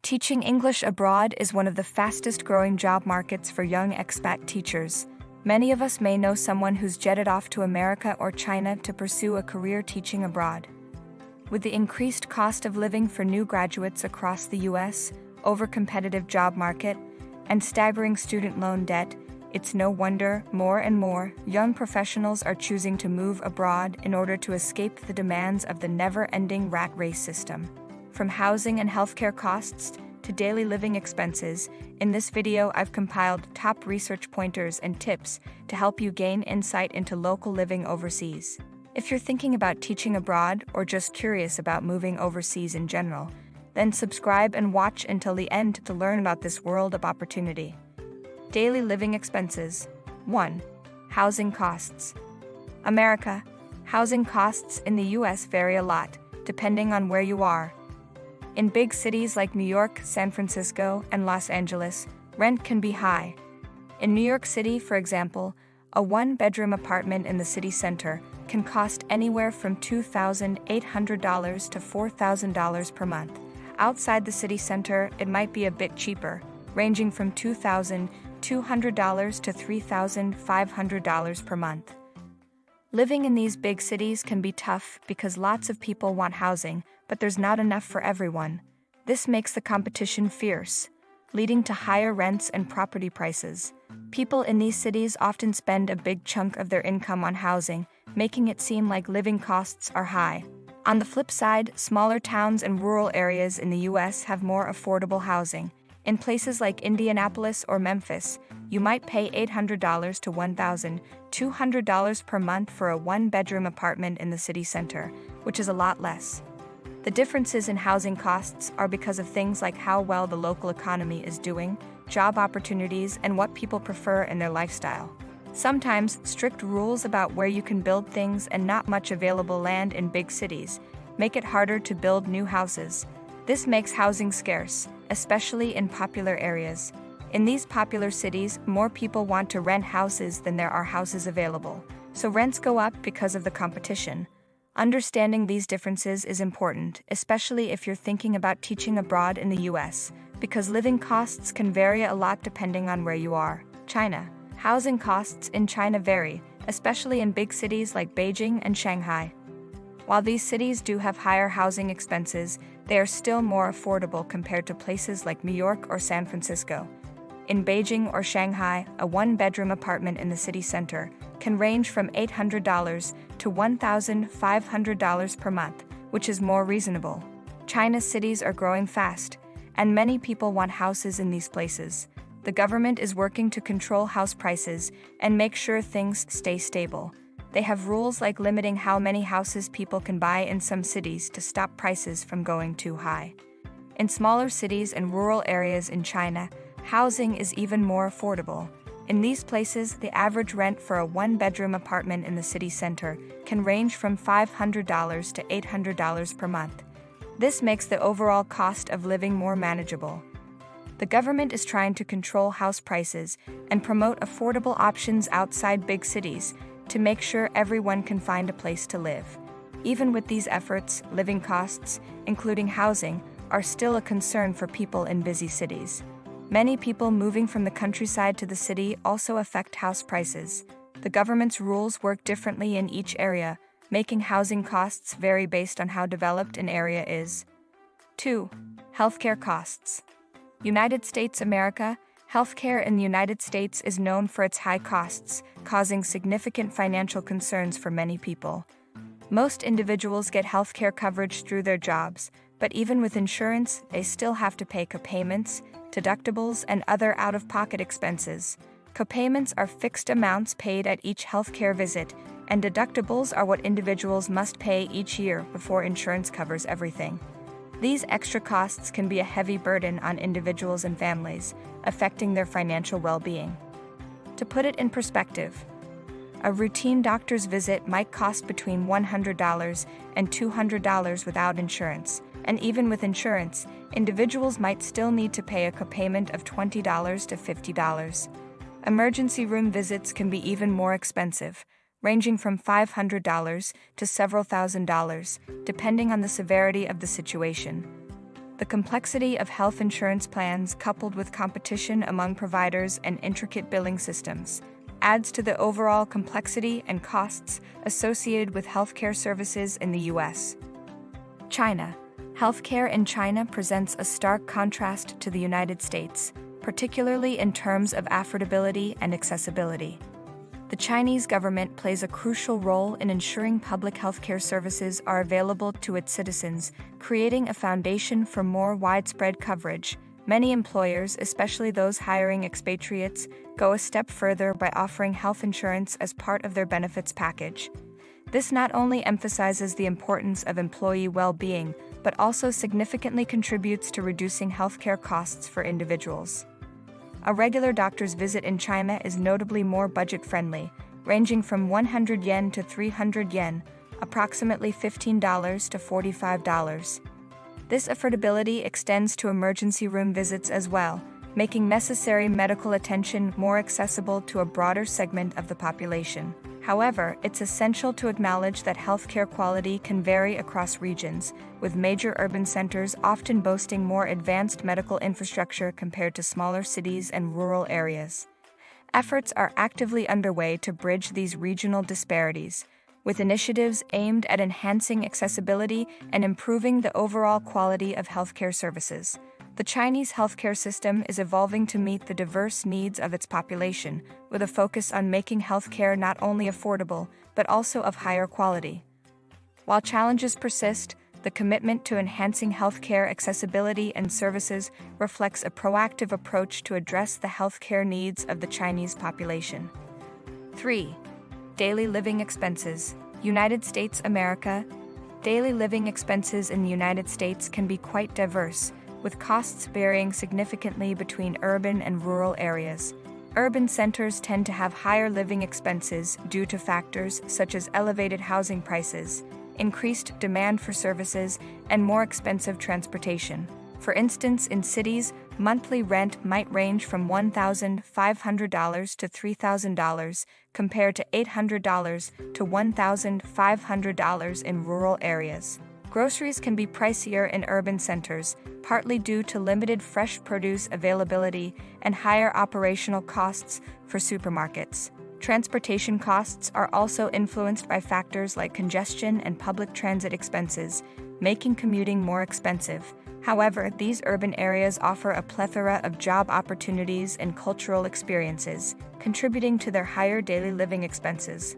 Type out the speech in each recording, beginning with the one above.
Teaching English abroad is one of the fastest-growing job markets for young expat teachers. Many of us may know someone who's jetted off to America or China to pursue a career teaching abroad. With the increased cost of living for new graduates across the U.S., over-competitive job market, and staggering student loan debt, it's no wonder more and more young professionals are choosing to move abroad in order to escape the demands of the never-ending rat race system. From housing and healthcare costs to daily living expenses, in this video I've compiled top research pointers and tips to help you gain insight into local living overseas. If you're thinking about teaching abroad or just curious about moving overseas in general, then subscribe and watch until the end to learn about this world of opportunity. Daily living expenses. 1. Housing costs. America. Housing costs in the US vary a lot, depending on where you are. In big cities like New York, San Francisco, and Los Angeles, rent can be high. In New York City, for example, a one-bedroom apartment in the city center can cost anywhere from $2,800 to $4,000 per month. Outside the city center, it might be a bit cheaper, ranging from $2,200 to $3,500 per month. Living in these big cities can be tough because lots of people want housing, but there's not enough for everyone. This makes the competition fierce, leading to higher rents and property prices. People in these cities often spend a big chunk of their income on housing, making it seem like living costs are high. On the flip side, smaller towns and rural areas in the US have more affordable housing. In places like Indianapolis or Memphis, you might pay $800 to $1,200 per month for a one-bedroom apartment in the city center, which is a lot less. The differences in housing costs are because of things like how well the local economy is doing, job opportunities, and what people prefer in their lifestyle. Sometimes, strict rules about where you can build things and not much available land in big cities make it harder to build new houses. This makes housing scarce, especially in popular areas. In these popular cities, more people want to rent houses than there are houses available, so rents go up because of the competition. Understanding these differences is important, especially if you're thinking about teaching abroad in the US, because living costs can vary a lot depending on where you are. China. Housing costs in China vary, especially in big cities like Beijing and Shanghai. While these cities do have higher housing expenses, they are still more affordable compared to places like New York or San Francisco. In Beijing or Shanghai, a one-bedroom apartment in the city center can range from $800 to $1,500 per month, which is more reasonable. China's cities are growing fast, and many people want houses in these places. The government is working to control house prices and make sure things stay stable. They have rules like limiting how many houses people can buy in some cities to stop prices from going too high. In smaller cities and rural areas in China, housing is even more affordable. In these places, the average rent for a one-bedroom apartment in the city center can range from $500 to $800 per month. This makes the overall cost of living more manageable. The government is trying to control house prices and promote affordable options outside big cities to make sure everyone can find a place to live. Even with these efforts, living costs, including housing, are still a concern for people in busy cities. Many people moving from the countryside to the city also affect house prices. The government's rules work differently in each area, making housing costs vary based on how developed an area is. 2. Healthcare costs. United States, America. Healthcare in the United States is known for its high costs, causing significant financial concerns for many people. Most individuals get healthcare coverage through their jobs, but even with insurance, they still have to pay copayments, deductibles, and other out-of-pocket expenses. Copayments are fixed amounts paid at each healthcare visit, and deductibles are what individuals must pay each year before insurance covers everything. These extra costs can be a heavy burden on individuals and families, affecting their financial well-being. To put it in perspective, a routine doctor's visit might cost between $100 and $200 without insurance, and even with insurance, individuals might still need to pay a copayment of $20 to $50. Emergency room visits can be even more expensive, ranging from $500 to several $1,000, depending on the severity of the situation. The complexity of health insurance plans, coupled with competition among providers and intricate billing systems, adds to the overall complexity and costs associated with healthcare services in the U.S. China. Healthcare in China presents a stark contrast to the United States, particularly in terms of affordability and accessibility. The Chinese government plays a crucial role in ensuring public healthcare services are available to its citizens, creating a foundation for more widespread coverage. Many employers, especially those hiring expatriates, go a step further by offering health insurance as part of their benefits package. This not only emphasizes the importance of employee well-being, but also significantly contributes to reducing healthcare costs for individuals. A regular doctor's visit in China is notably more budget-friendly, ranging from 100 yen to 300 yen, approximately $15 to $45. This affordability extends to emergency room visits as well, making necessary medical attention more accessible to a broader segment of the population. However, it's essential to acknowledge that healthcare quality can vary across regions, with major urban centers often boasting more advanced medical infrastructure compared to smaller cities and rural areas. Efforts are actively underway to bridge these regional disparities, with initiatives aimed at enhancing accessibility and improving the overall quality of healthcare services. The Chinese healthcare system is evolving to meet the diverse needs of its population, with a focus on making healthcare not only affordable, but also of higher quality. While challenges persist, the commitment to enhancing healthcare accessibility and services reflects a proactive approach to address the healthcare needs of the Chinese population. 3. Daily living expenses. United States, America. Daily living expenses in the United States can be quite diverse, with costs varying significantly between urban and rural areas. Urban centers tend to have higher living expenses due to factors such as elevated housing prices, increased demand for services, and more expensive transportation. For instance, in cities, monthly rent might range from $1,500 to $3,000, compared to $800 to $1,500 in rural areas. Groceries can be pricier in urban centers, partly due to limited fresh produce availability and higher operational costs for supermarkets. Transportation costs are also influenced by factors like congestion and public transit expenses, making commuting more expensive. However, these urban areas offer a plethora of job opportunities and cultural experiences, contributing to their higher daily living expenses.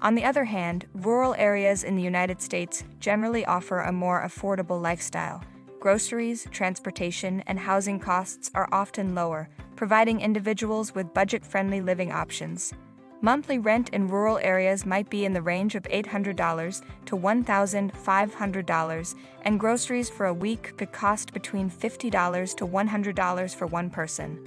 On the other hand, rural areas in the United States generally offer a more affordable lifestyle. Groceries, transportation, and housing costs are often lower, providing individuals with budget-friendly living options. Monthly rent in rural areas might be in the range of $800 to $1,500, and groceries for a week could cost between $50 to $100 for one person.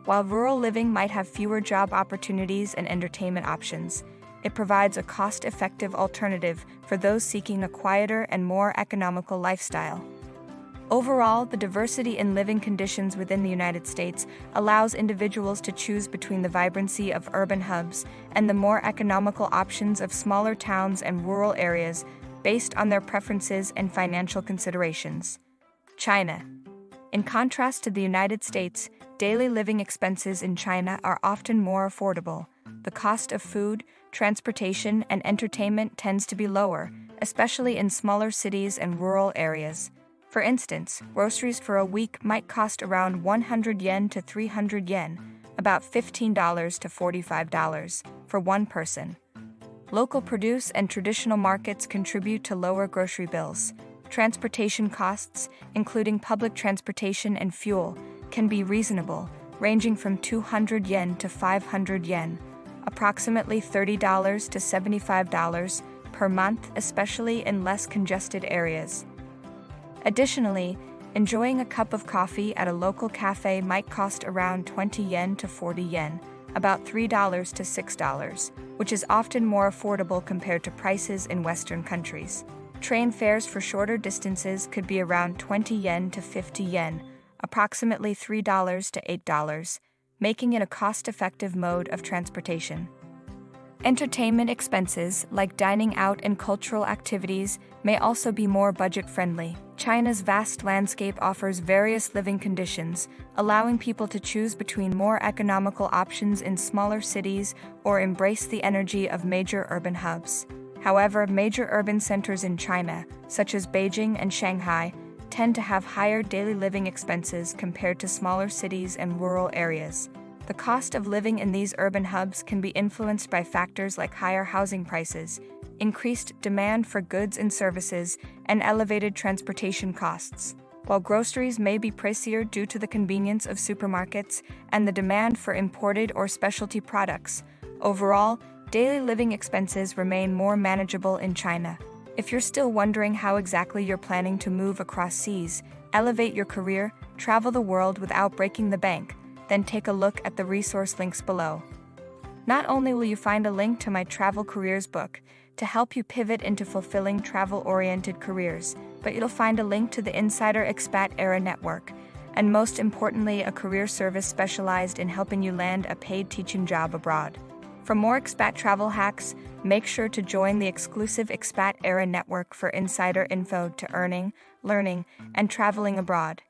While rural living might have fewer job opportunities and entertainment options, it provides a cost-effective alternative for those seeking a quieter and more economical lifestyle. Overall, the diversity in living conditions within the United States allows individuals to choose between the vibrancy of urban hubs and the more economical options of smaller towns and rural areas based on their preferences and financial considerations. China. In contrast to the United States, daily living expenses in China are often more affordable. The cost of food, transportation, and entertainment tends to be lower, especially in smaller cities and rural areas. For instance, groceries for a week might cost around 100 yen to 300 yen, about $15 to $45, for one person. Local produce and traditional markets contribute to lower grocery bills. Transportation costs, including public transportation and fuel, can be reasonable, ranging from 200 yen to 500 yen, approximately $30 to $75 per month, especially in less congested areas. Additionally, enjoying a cup of coffee at a local cafe might cost around 20 yen to 40 yen, about $3 to $6, which is often more affordable compared to prices in Western countries. Train fares for shorter distances could be around 20 yen to 50 yen, approximately $3 to $8, making it a cost-effective mode of transportation. Entertainment expenses, like dining out and cultural activities, may also be more budget-friendly. China's vast landscape offers various living conditions, allowing people to choose between more economical options in smaller cities or embrace the energy of major urban hubs. However, major urban centers in China, such as Beijing and Shanghai, tend to have higher daily living expenses compared to smaller cities and rural areas. The cost of living in these urban hubs can be influenced by factors like higher housing prices, increased demand for goods and services, and elevated transportation costs. While groceries may be pricier due to the convenience of supermarkets and the demand for imported or specialty products, overall, daily living expenses remain more manageable in China. If you're still wondering how exactly you're planning to move across seas, elevate your career, travel the world without breaking the bank, then take a look at the resource links below. Not only will you find a link to my Travel Careers book to help you pivot into fulfilling travel-oriented careers, but you'll find a link to the Insider Expat Era Network, and most importantly, a career service specialized in helping you land a paid teaching job abroad. For more expat travel hacks, make sure to join the exclusive Expat Era Network for insider info to earning, learning, and traveling abroad.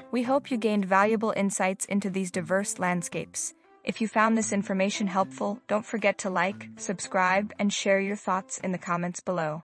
We hope you gained valuable insights into these diverse landscapes. If you found this information helpful, don't forget to like, subscribe, and share your thoughts in the comments below.